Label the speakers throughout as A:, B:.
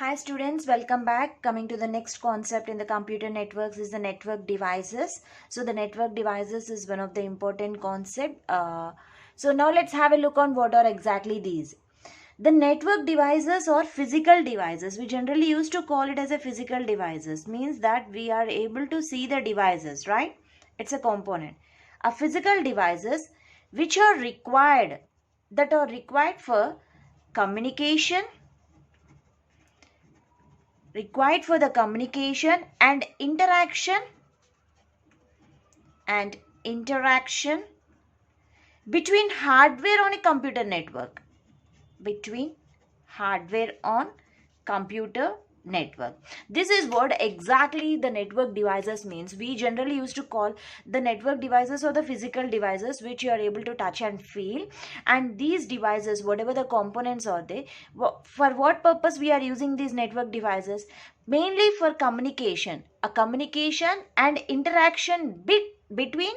A: Hi students, welcome back. Coming to the next concept in the computer networks is the network devices. So the network devices is one of the important concept. So now let's have a look on what are exactly these. The network devices or physical devices, we generally used to call it as a physical devices, means that we are able to see the devices, right? It's a component. A physical devices which are required, that are required for communication, required for the communication and interaction between hardware on a computer network, between hardware on computer network. This is what exactly the network devices means. We generally used to call the network devices or the physical devices which you are able to touch and feel, and these devices, whatever the components are there, for what purpose we are using these network devices? Mainly for communication, a communication and interaction between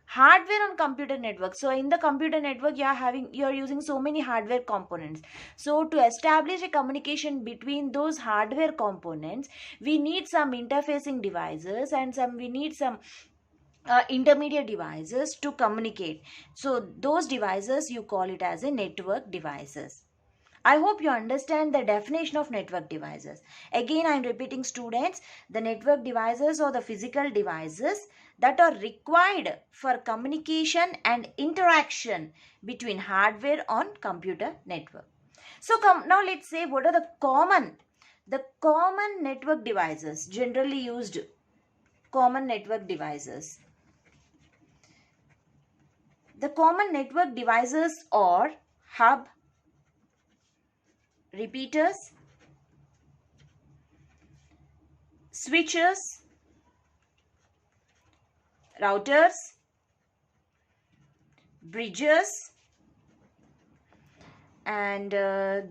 A: hardware on computer network. So in the computer network you're using so many hardware components. So to establish a communication between those hardware components, we need some interfacing devices and we need some intermediate devices to communicate. So those devices you call it as a network devices. I hope you understand the definition of network devices. Again, I am repeating students, the network devices or the physical devices that are required for communication and interaction between hardware on computer network. So now let's say what are the common network devices, generally used common network devices. The common network devices are hub, repeaters, switches, routers, bridges, and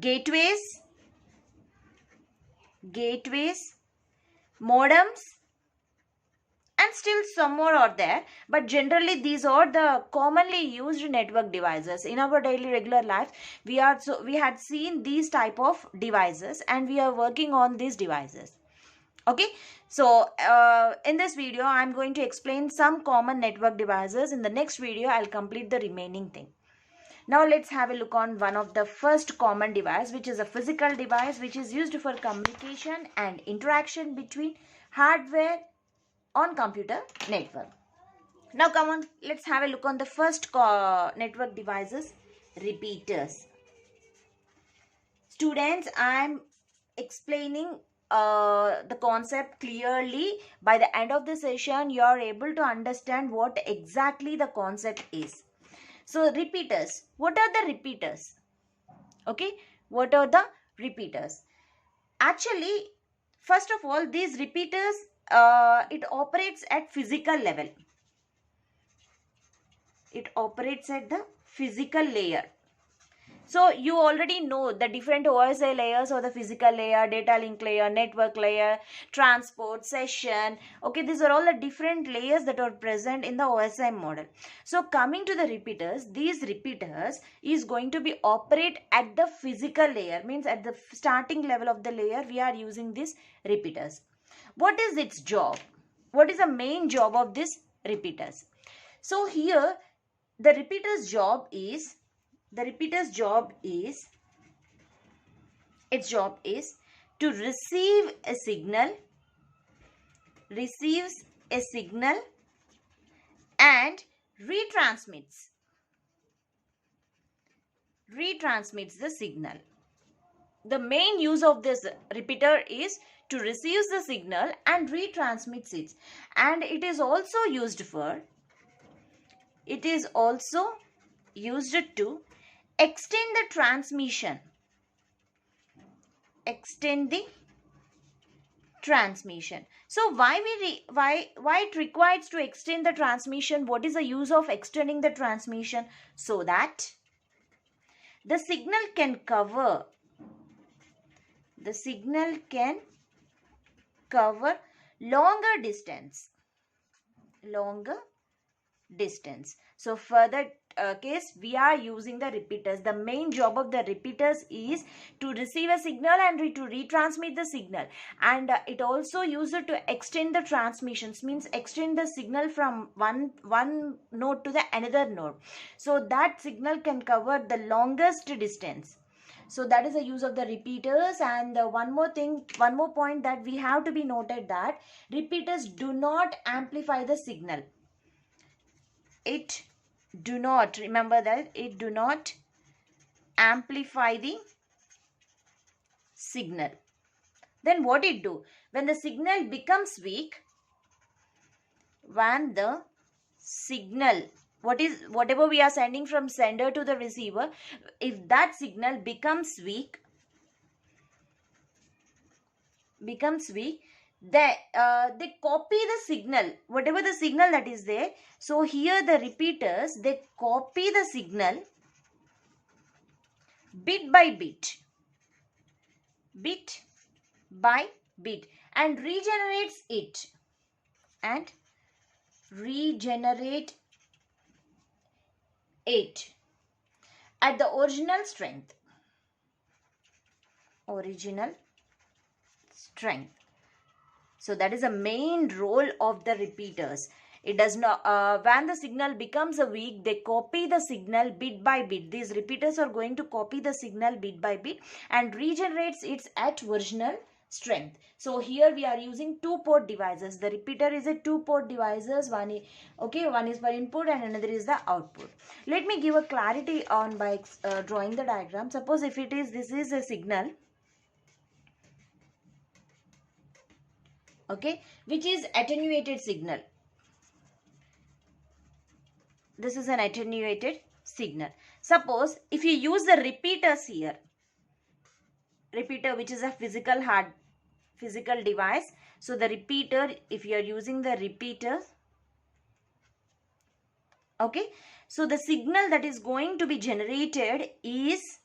A: gateways, modems, and still some more are there, but generally these are the commonly used network devices in our daily regular life. We had seen these type of devices and we are working on these devices. Okay, so in this video I'm going to explain some common network devices. In the next video I'll complete the remaining thing. Now let's have a look on one of the first common device, which is a physical device which is used for communication and interaction between hardware on computer network. Now come on, let's have a look on the first network devices, repeaters. Students, I'm explaining the concept clearly. By the end of the session, you are able to understand what exactly the concept is. So repeaters, what are the repeaters? Okay, what are the repeaters? Actually, first of all, these repeaters, it operates at physical level. It operates at the physical layer. So you already know the different OSI layers or the physical layer, data link layer, network layer, transport, session. Okay, these are all the different layers that are present in the OSI model. So coming to the repeaters, these repeaters is going to be operate at the physical layer, means at the starting level of the layer we are using these repeaters. What is its job? What is the main job of these repeaters? So here the repeater's job is its job is to receive a signal, receives a signal and retransmits the signal. The main use of this repeater is to receive the signal and retransmits it, and it is also used to extend the transmission. So why it requires to extend the transmission? What is the use of extending the transmission? So that the signal can cover longer distance. So further case we are using the repeaters. The main job of the repeaters is to receive a signal and to retransmit the signal, and it also used to extend the transmissions, means extend the signal from one node to the another node, so that signal can cover the longest distance. So that is the use of the repeaters. And one more point that we have to be noted, that repeaters do not amplify the signal. It do not, remember that, it do not amplify the signal. Then what it do? When the signal becomes weak, when the signal, whatever we are sending from sender to the receiver, if that signal becomes weak, they copy the signal, whatever the signal that is there. So here the repeaters, they copy the signal bit by bit and regenerates it at the original strength. So that is the main role of the repeaters. It does not, when the signal becomes weak, they copy the signal bit by bit. These repeaters are going to copy the signal bit by bit and regenerates it at original strength. So here we are using two-port devices. The repeater is a two-port devices. One is for input and another is the output. Let me give a clarity on by drawing the diagram. Suppose if this is a signal, okay, which is attenuated signal. This is an attenuated signal. Suppose if you use the repeaters here, repeater which is a physical device. So the repeater, if you are using the repeater, okay, so the signal that is going to be generated is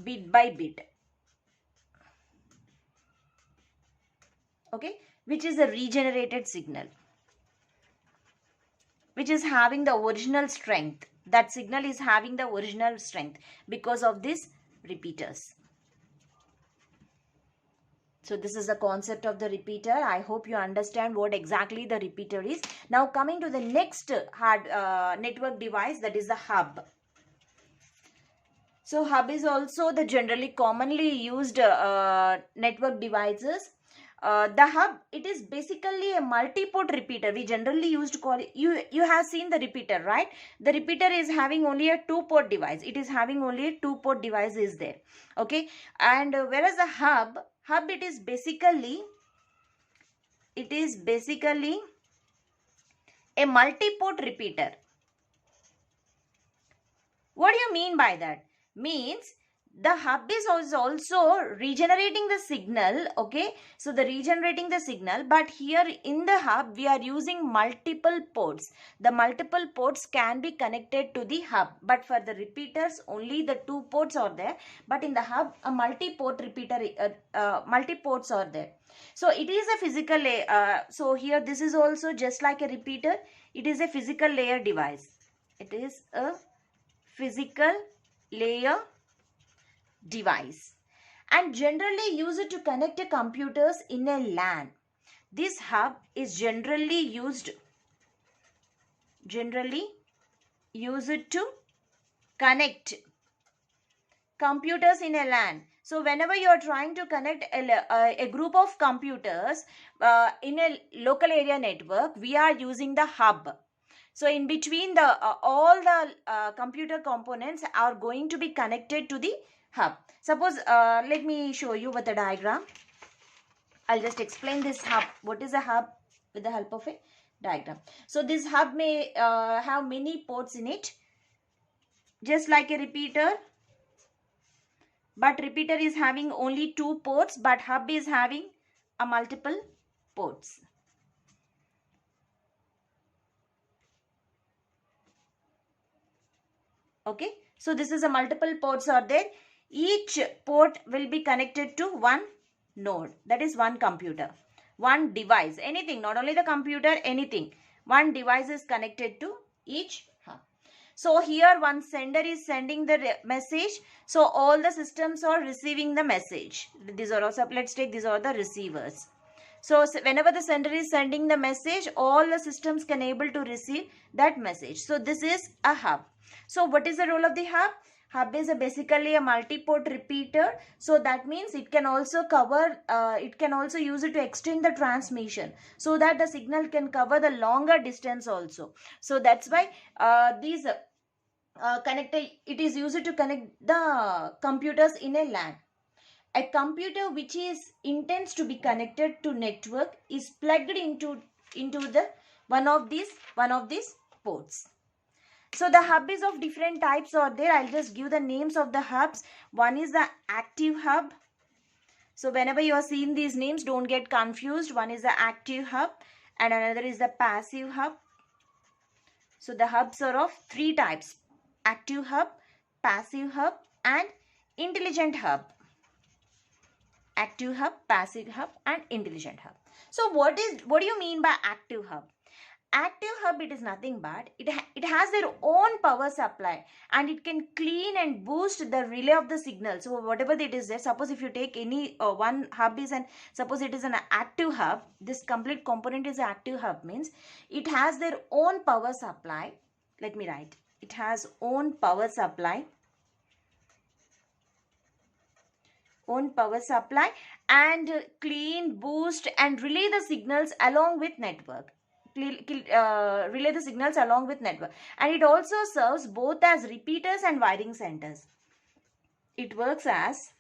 A: bit by bit, okay, which is a regenerated signal, which is having the original strength. That signal is having the original strength because of these repeaters. So this is the concept of the repeater. I hope you understand what exactly the repeater is. Now coming to the next network device, that is the hub. So hub is also the generally commonly used network devices. The hub, it is basically a multi-port repeater. We generally used to call it, you have seen the repeater, right? The repeater is having only a two-port device. It is having only a two-port device is there, okay? And whereas the hub, it is basically a multi-port repeater. What do you mean by that? Means the hub is also regenerating the signal, okay? So the regenerating the signal, but here in the hub we are using multiple ports. The multiple ports can be connected to the hub, but for the repeaters only the two ports are there. But in the hub, a multi-port repeater, multi-ports are there. So it is a physical layer. So here this is also just like a repeater. It is a physical layer device. It is a physical layer device and generally used to connect computers in a LAN. This hub is generally used to connect computers in a LAN. So whenever you are trying to connect a group of computers in a local area network, we are using the hub. So in between all the computer components are going to be connected to the hub. Suppose, let me show you with a diagram. I'll just explain this hub. What is a hub with the help of a diagram? So this hub may have many ports in it, just like a repeater. But repeater is having only two ports, but hub is having a multiple ports. Okay, so this is a multiple ports are there. Each port will be connected to one node, that is one computer, one device, anything, not only the computer, anything. One device is connected to each hub. So here one sender is sending the message. So all the systems are receiving the message. These are also, let's take these are the receivers. So whenever the sender is sending the message, all the systems can able to receive that message. So this is a hub. So what is the role of the hub? Hub is basically a multi-port repeater. So that means it can also cover, it can also use it to extend the transmission so that the signal can cover the longer distance also. So that's why these connector, it is used to connect the computers in a LAN. A computer which is intends to be connected to network is plugged into the one of these ports. So the hub is of different types are there. I'll just give the names of the hubs. One is the active hub. So whenever you are seeing these names, don't get confused. One is the active hub and another is the passive hub. So the hubs are of three types: active hub, passive hub and intelligent hub. Active hub, passive hub and intelligent hub. So what do you mean by active hub? Active hub, it is nothing but it has their own power supply and it can clean and boost the relay of the signal. So whatever it is there, suppose if you take any one hub is, and suppose it is an active hub, this complete component is active hub, means it has their own power supply. Let me write, it has own power supply and clean, boost and relay the signals along with network. Relay the signals along with network, and it also serves both as repeaters and wiring centers. It works as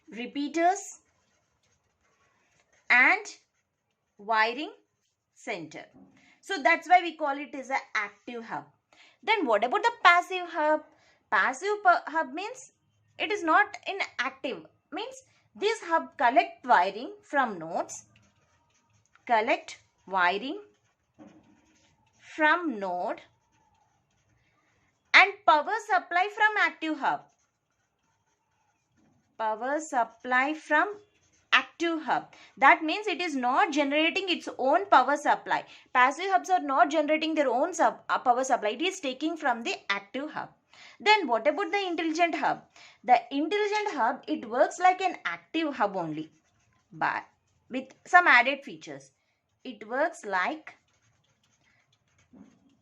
A: repeaters and wiring center. So that's why we call it as an active hub. Then what about the passive hub? Passive hub means it is not inactive, means this hub collect wiring from nodes, and power supply from active hub. That means it is not generating its own power supply. Passive hubs are not generating their own power supply. It is taking from the active hub. Then what about the intelligent hub? The intelligent hub, it works like an active hub only, but with some added features. It works like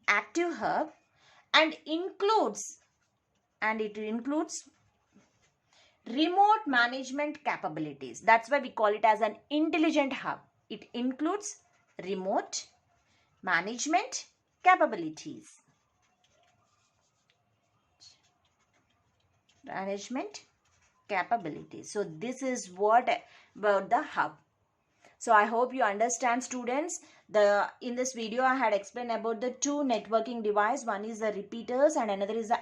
A: active hub and it includes remote management capabilities. That's why we call it as an intelligent hub. It includes remote management capabilities. So this is what about the hub. So I hope you understand, students. In this video I had explained about the two networking device. One is the repeaters and another is the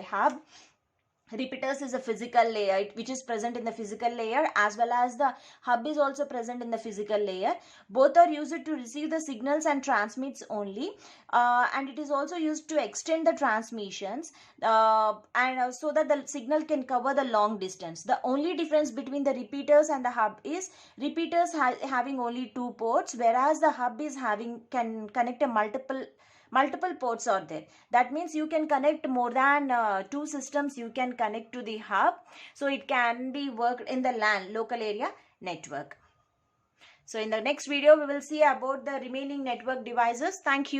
A: hub. Repeaters is a physical layer which is present in the physical layer, as well as the hub is also present in the physical layer. Both are used to receive the signals and transmits only, and it is also used to extend the transmissions and so that the signal can cover the long distance. The only difference between the repeaters and the hub is repeaters having only two ports, whereas the hub is can connect a multiple ports are there. That means you can connect more than two systems you can connect to the hub. So it can be worked in the LAN, local area network. So in the next video we will see about the remaining network devices. Thank you.